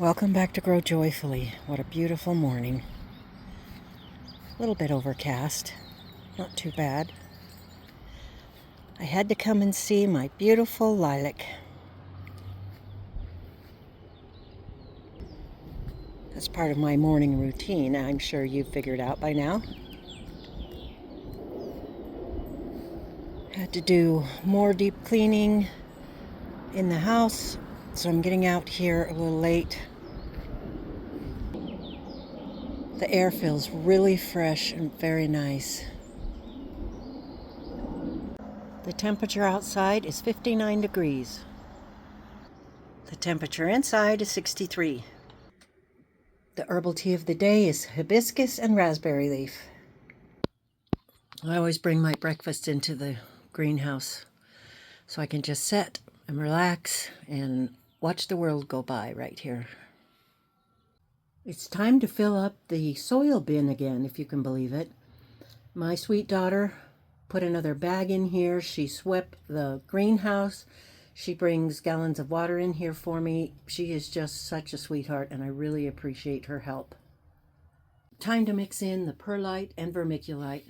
Welcome back to Grow Joyfully. What a beautiful morning. A little bit overcast, not too bad. I had to come and see my beautiful lilac. That's part of my morning routine. I'm sure you've figured out by now. Had to do more deep cleaning in the house, so I'm getting out here a little late. The air feels really fresh and very nice. The temperature outside is 59 degrees. The temperature inside is 63. The herbal tea of the day is hibiscus and raspberry leaf. I always bring my breakfast into the greenhouse so I can just sit and relax and watch the world go by right here. It's time to fill up the soil bin again, if you can believe it. My sweet daughter put another bag in here. She swept the greenhouse. She brings gallons of water in here for me. She is just such a sweetheart, and I really appreciate her help. Time to mix in the perlite and vermiculite.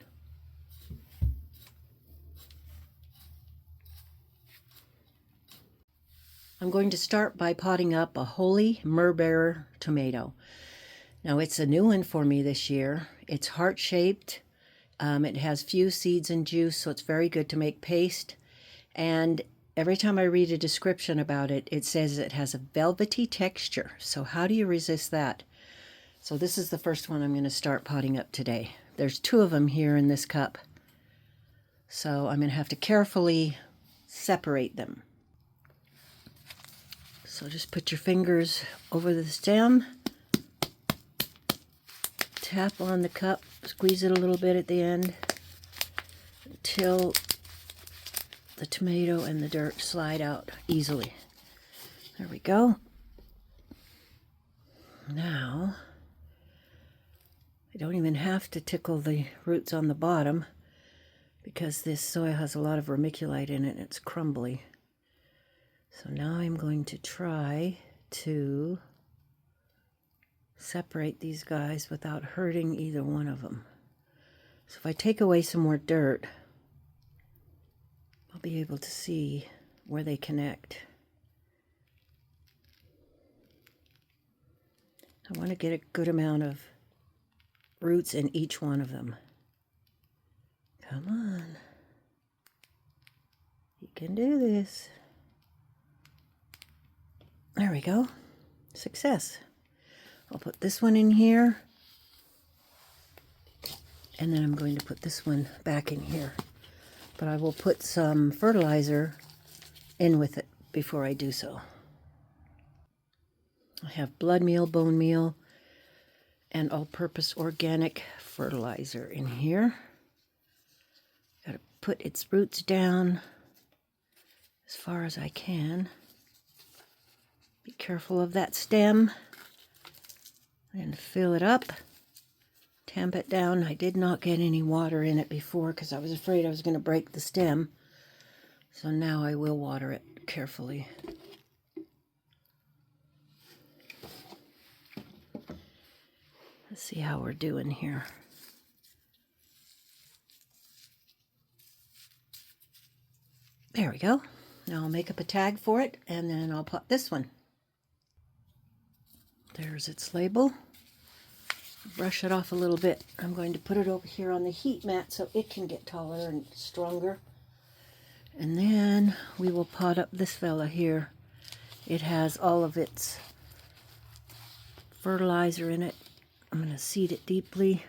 I'm going to start by potting up a holy myrrh-bearer tomato. Now, it's a new one for me this year. It's heart-shaped. It has few seeds and juice, so it's very good to make paste. And every time I read a description about it, it says it has a velvety texture. So how do you resist that? So this is the first one I'm going to start potting up today. There's 2 of them here in this cup. So I'm going to have to carefully separate them. So just put your fingers over the stem. Tap on the cup, squeeze it a little bit at the end until the tomato and the dirt slide out easily. There we go. Now, I don't even have to tickle the roots on the bottom because this soil has a lot of vermiculite in it and it's crumbly. So now I'm going to try to separate these guys without hurting either one of them. So if I take away some more dirt, I'll be able to see where they connect. I want to get a good amount of roots in each one of them. Come on. You can do this. There we go. Success. I'll put this one in here, and then I'm going to put this one back in here. But I will put some fertilizer in with it before I do so. I have blood meal, bone meal, and all-purpose organic fertilizer in here. Got to put its roots down as far as I can. Be careful of that stem. And fill it up, tamp it down. I did not get any water in it before because I was afraid I was going to break the stem. So now I will water it carefully. Let's see how we're doing here. There we go. Now I'll make up a tag for it and then I'll pot this one. There's its label. Brush it off a little bit. I'm going to put it over here on the heat mat so it can get taller and stronger. And then we will pot up this fella here. It has all of its fertilizer in it. I'm going to seed it deeply.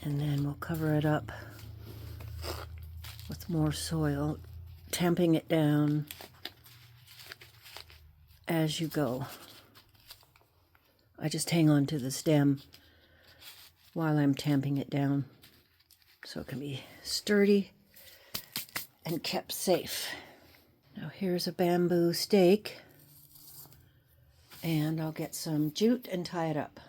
And then we'll cover it up with more soil, tamping it down as you go. I just hang on to the stem while I'm tamping it down so it can be sturdy and kept safe. Now here's a bamboo stake, and I'll get some jute and tie it up.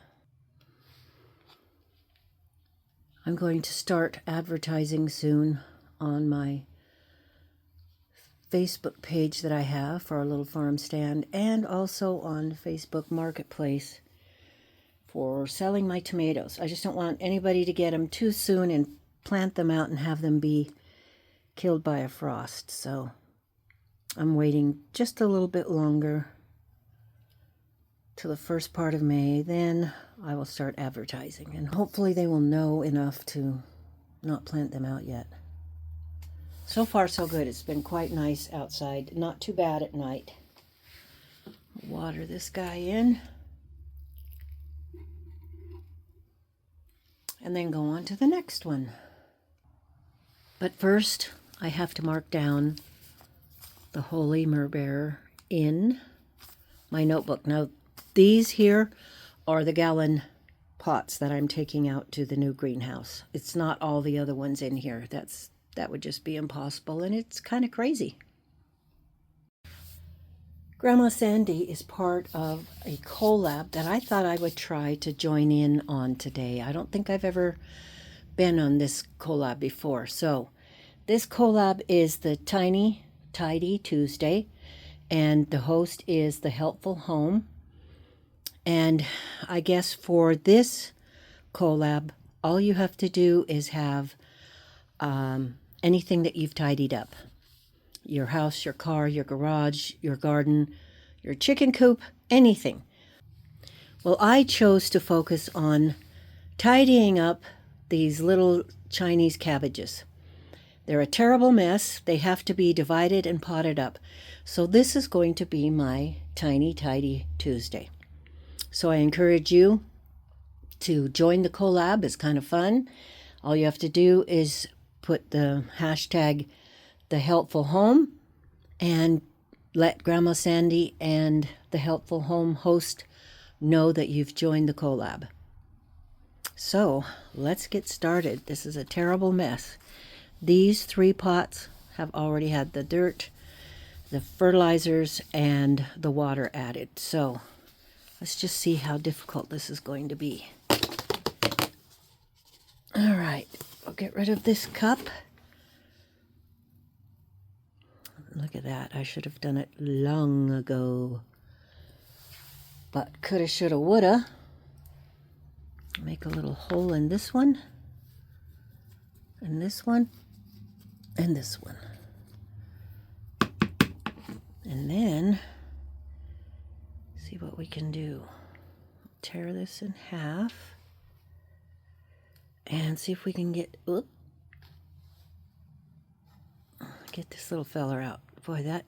I'm going to start advertising soon on my Facebook page that I have for our little farm stand, and also on Facebook Marketplace for selling my tomatoes. I just don't want anybody to get them too soon and plant them out and have them be killed by a frost. So I'm waiting just a little bit longer till the first part of May. Then I will start advertising, and hopefully they will know enough to not plant them out yet. So far so good. It's been quite nice outside. Not too bad at night. Water this guy in. And then go on to the next one. But first, I have to mark down the Holy Myrrh-bearer in my notebook. Now, these here are the gallon pots that I'm taking out to the new greenhouse. It's not all the other ones in here. That would just be impossible, and it's kind of crazy. Grandma Sandy is part of a collab that I thought I would try to join in on today. I don't think I've ever been on this collab before. So this collab is the Tiny Tidy Tuesday, and the host is the Helpful Home. And I guess for this collab, all you have to do is have anything that you've tidied up. Your house, your car, your garage, your garden, your chicken coop, anything. Well, I chose to focus on tidying up these little Chinese cabbages. They're a terrible mess. They have to be divided and potted up. So this is going to be my Tiny Tidy Tuesday. So I encourage you to join the collab. It's kind of fun. All you have to do is put the hashtag The Helpful Home and let Grandma Sandy and the Helpful Home host know that you've joined the collab. So let's get started. This is a terrible mess. These 3 pots have already had the dirt, the fertilizers, and the water added. So let's just see how difficult this is going to be. All right, I'll get rid of this cup. Look at that. I should have done it long ago. But coulda, shoulda, woulda. Make a little hole in this one, and this one, and this one. And then see what we can do. Tear this in half and see if we can get this little feller out. Boy, that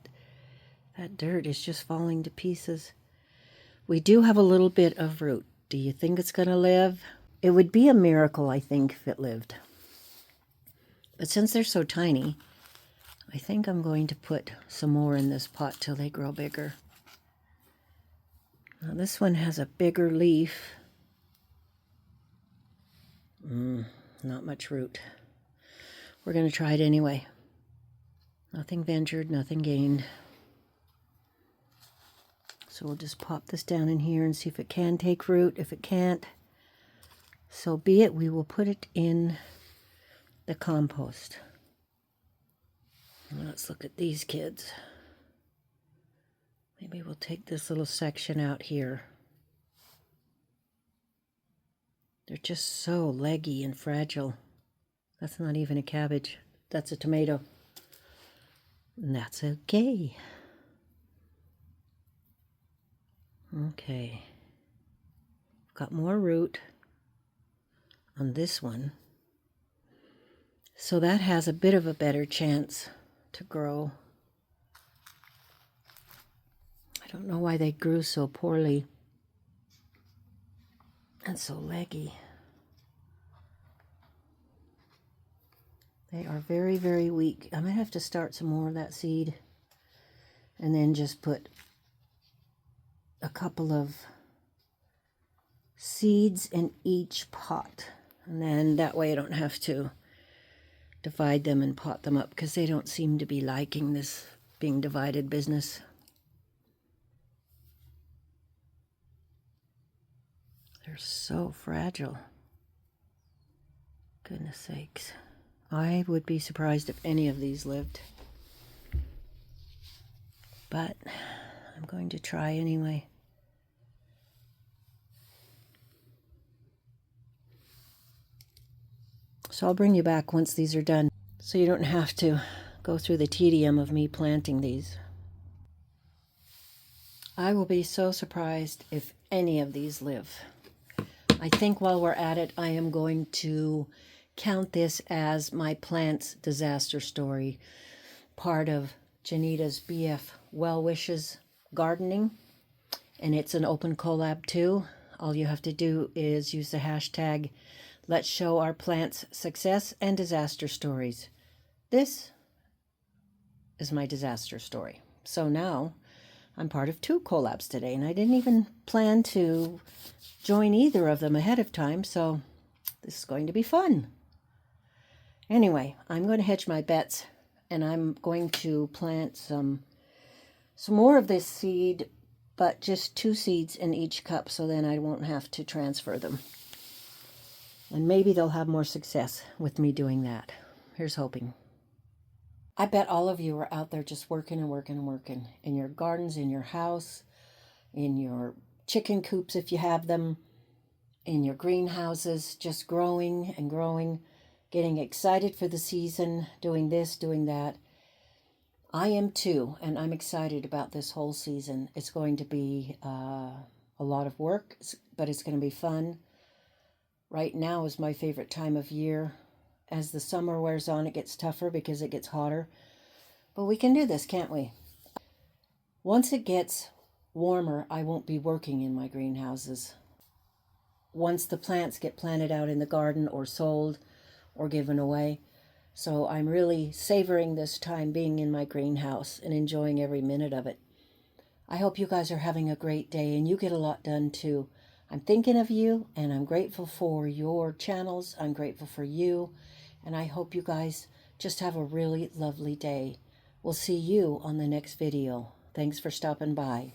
dirt is just falling to pieces. We do have a little bit of root. Do you think it's going to live? It would be a miracle, I think, if it lived. But since they're so tiny, I think I'm going to put some more in this pot till they grow bigger. Now this one has a bigger leaf. Not much root. We're going to try it anyway. Nothing ventured, nothing gained. So we'll just pop this down in here and see if it can take root. If it can't, so be it. We will put it in the compost. Let's look at these kids. Maybe we'll take this little section out here. They're just so leggy and fragile. That's not even a cabbage. That's a tomato. And that's okay. Okay. Got more root on this one. So that has a bit of a better chance to grow. I don't know why they grew so poorly and so leggy. They are very, very weak. I might have to start some more of that seed and then just put a couple of seeds in each pot. And then that way I don't have to divide them and pot them up, because they don't seem to be liking this being divided business. They're so fragile. Goodness sakes. I would be surprised if any of these lived. but I'm going to try anyway. So I'll bring you back once these are done, so you don't have to go through the tedium of me planting these. I will be so surprised if any of these live. I think while we're at it, I am going to count this as my plants disaster story, part of Janita's BF Well Wishes Gardening, and it's an open collab too. All you have to do is use the hashtag Let's Show Our Plants Success and Disaster Stories. This is my disaster story. So now I'm part of 2 collabs today, and I didn't even plan to join either of them ahead of time, so this is going to be fun. Anyway, I'm going to hedge my bets, and I'm going to plant some more of this seed, but just 2 seeds in each cup, so then I won't have to transfer them. And maybe they'll have more success with me doing that. Here's hoping. I bet all of you are out there just working and working and working in your gardens, in your house, in your chicken coops if you have them, in your greenhouses, just growing and growing, getting excited for the season, doing this, doing that. I am too, and I'm excited about this whole season. It's going to be a lot of work, but it's going to be fun. Right now is my favorite time of year. As the summer wears on, it gets tougher because it gets hotter. But we can do this, can't we? Once it gets warmer, I won't be working in my greenhouses. Once the plants get planted out in the garden or sold or given away. So I'm really savoring this time being in my greenhouse and enjoying every minute of it. I hope you guys are having a great day and you get a lot done too. I'm thinking of you, and I'm grateful for your channels. I'm grateful for you, and I hope you guys just have a really lovely day. We'll see you on the next video. Thanks for stopping by.